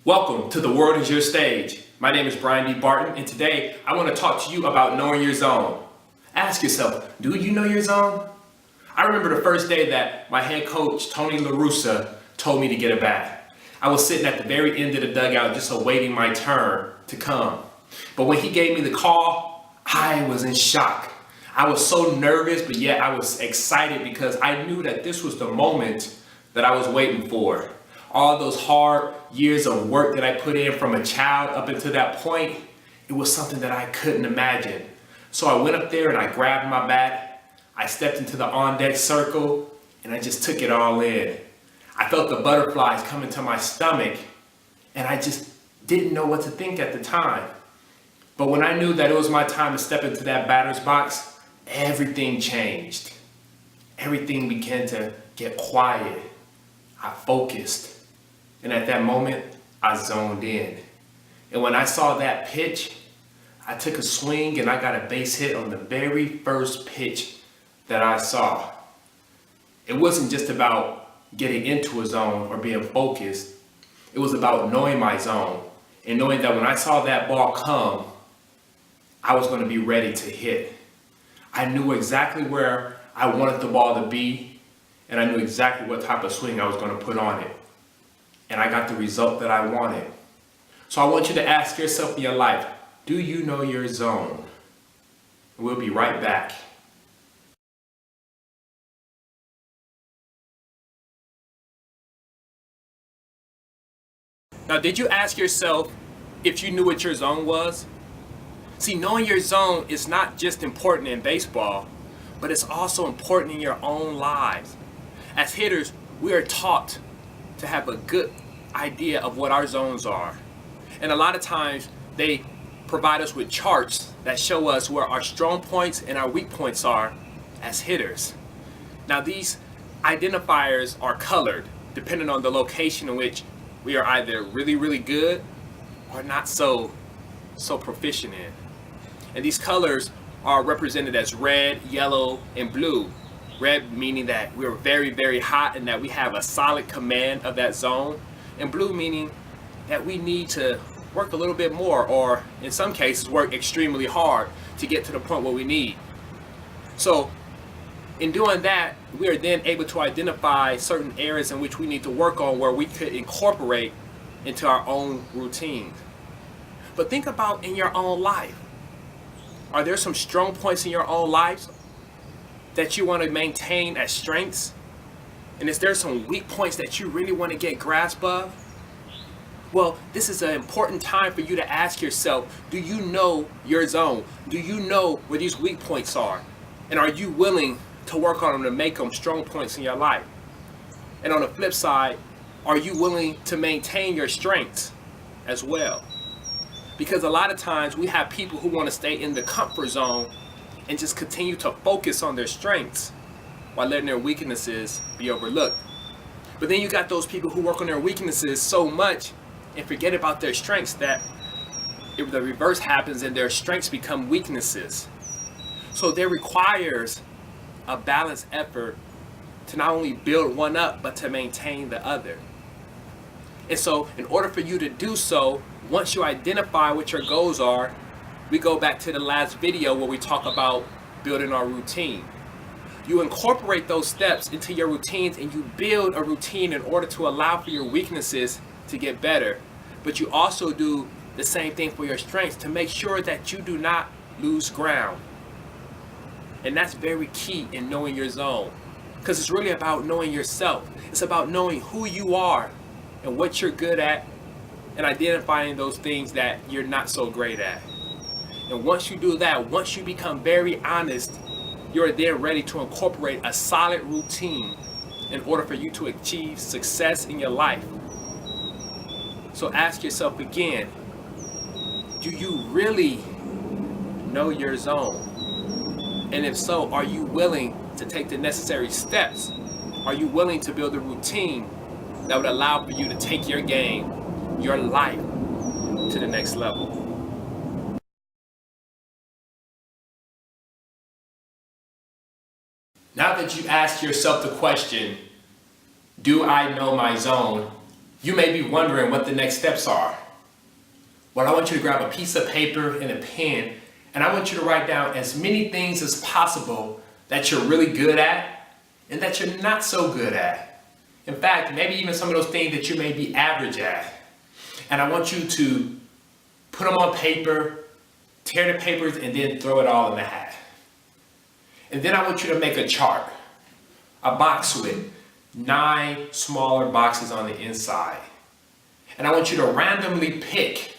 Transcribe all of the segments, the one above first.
Welcome to The World is Your Stage. My name is Brian D. Barton, and today I want to talk to you about knowing your zone. Ask yourself, do you know your zone? I remember the first day that my head coach, Tony La Russa, told me to get a bat. I was sitting at the very end of the dugout just awaiting my turn to come. But when he gave me the call, I was in shock. I was so nervous, but yet I was excited because I knew that this was the moment that I was waiting for. All those hard years of work that I put in from a child up until that point, it was something that I couldn't imagine. So I went up there and I grabbed my bat, I stepped into the on-deck circle, and I just took it all in. I felt the butterflies coming to my stomach, and I just didn't know what to think at the time. But when I knew that it was my time to step into that batter's box, everything changed. Everything began to get quiet. I focused. And at that moment, I zoned in. And when I saw that pitch, I took a swing and I got a base hit on the very first pitch that I saw. It wasn't just about getting into a zone or being focused. It was about knowing my zone and knowing that when I saw that ball come, I was going to be ready to hit. I knew exactly where I wanted the ball to be, and I knew exactly what type of swing I was going to put on it. And I got the result that I wanted. So I want you to ask yourself in your life, do you know your zone? We'll be right back. Now, did you ask yourself if you knew what your zone was? See, knowing your zone is not just important in baseball, but it's also important in your own lives. As hitters, we are taught to have a good idea of what our zones are. And a lot of times they provide us with charts that show us where our strong points and our weak points are as hitters. Now these identifiers are colored depending on the location in which we are either really, really good or not so proficient in. And these colors are represented as red, yellow, and blue. Red meaning that we're very, very hot and that we have a solid command of that zone. And blue meaning that we need to work a little bit more, or in some cases work extremely hard to get to the point where we need. So in doing that, we are then able to identify certain areas in which we need to work on where we could incorporate into our own routines. But think about in your own life. Are there some strong points in your own life that you want to maintain as strengths? And is there some weak points that you really want to get grasp of? Well, this is an important time for you to ask yourself, do you know your zone? Do you know where these weak points are? And are you willing to work on them to make them strong points in your life? And on the flip side, are you willing to maintain your strengths as well? Because a lot of times we have people who want to stay in the comfort zone and just continue to focus on their strengths while letting their weaknesses be overlooked. But then you got those people who work on their weaknesses so much and forget about their strengths that if the reverse happens and their strengths become weaknesses. So there requires a balanced effort to not only build one up, but to maintain the other. And so in order for you to do so, once you identify what your goals are, we go back to the last video where we talk about building our routine. You incorporate those steps into your routines and you build a routine in order to allow for your weaknesses to get better. But you also do the same thing for your strengths to make sure that you do not lose ground. And that's very key in knowing your zone, because it's really about knowing yourself. It's about knowing who you are and what you're good at and identifying those things that you're not so great at. And once you do that, once you become very honest, you're then ready to incorporate a solid routine in order for you to achieve success in your life. So ask yourself again, do you really know your zone? And if so, are you willing to take the necessary steps? Are you willing to build a routine that would allow for you to take your game, your life, to the next level? Now that you asked yourself the question, do I know my zone? You may be wondering what the next steps are. Well, I want you to grab a piece of paper and a pen, and I want you to write down as many things as possible that you're really good at and that you're not so good at. In fact, maybe even some of those things that you may be average at. And I want you to put them on paper, tear the papers, and then throw it all in the hat. And then I want you to make a chart, a box with 9 smaller boxes on the inside. And I want you to randomly pick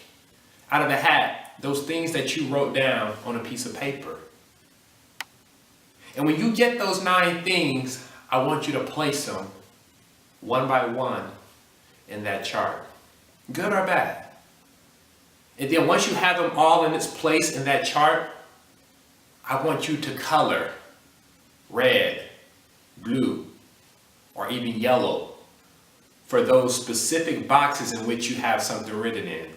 out of the hat those things that you wrote down on a piece of paper. And when you get those 9 things, I want you to place them one by one in that chart, good or bad. And then once you have them all in its place in that chart, I want you to color red, blue, or even yellow for those specific boxes in which you have something written in.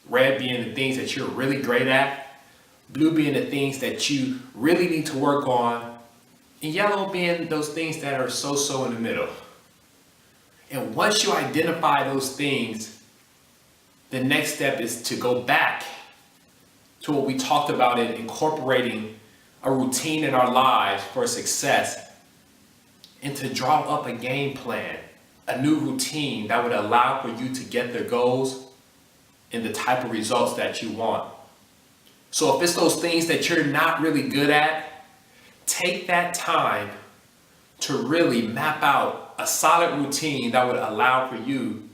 Red being the things that you're really great at, blue being the things that you really need to work on, and yellow being those things that are so-so in the middle. And once you identify those things, the next step is to go back to what we talked about in incorporating a routine in our lives for success, and to draw up a game plan, a new routine that would allow for you to get the goals and the type of results that you want. So if it's those things that you're not really good at, take that time to really map out a solid routine that would allow for you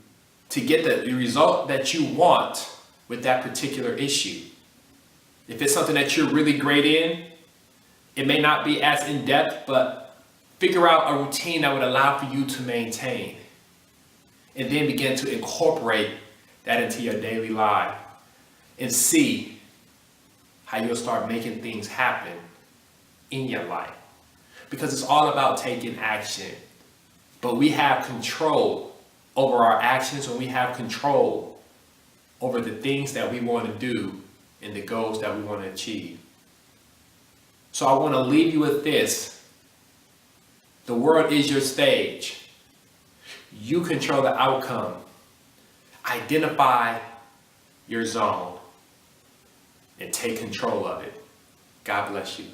to get the result that you want with that particular issue. If it's something that you're really great in, it may not be as in-depth, but figure out a routine that would allow for you to maintain. And then begin to incorporate that into your daily life and see how you'll start making things happen in your life. Because it's all about taking action. But we have control over our actions, and we have control over the things that we want to do and the goals that we want to achieve. So I want to leave you with this. The world is your stage. You control the outcome. Identify your zone and take control of it. God bless you.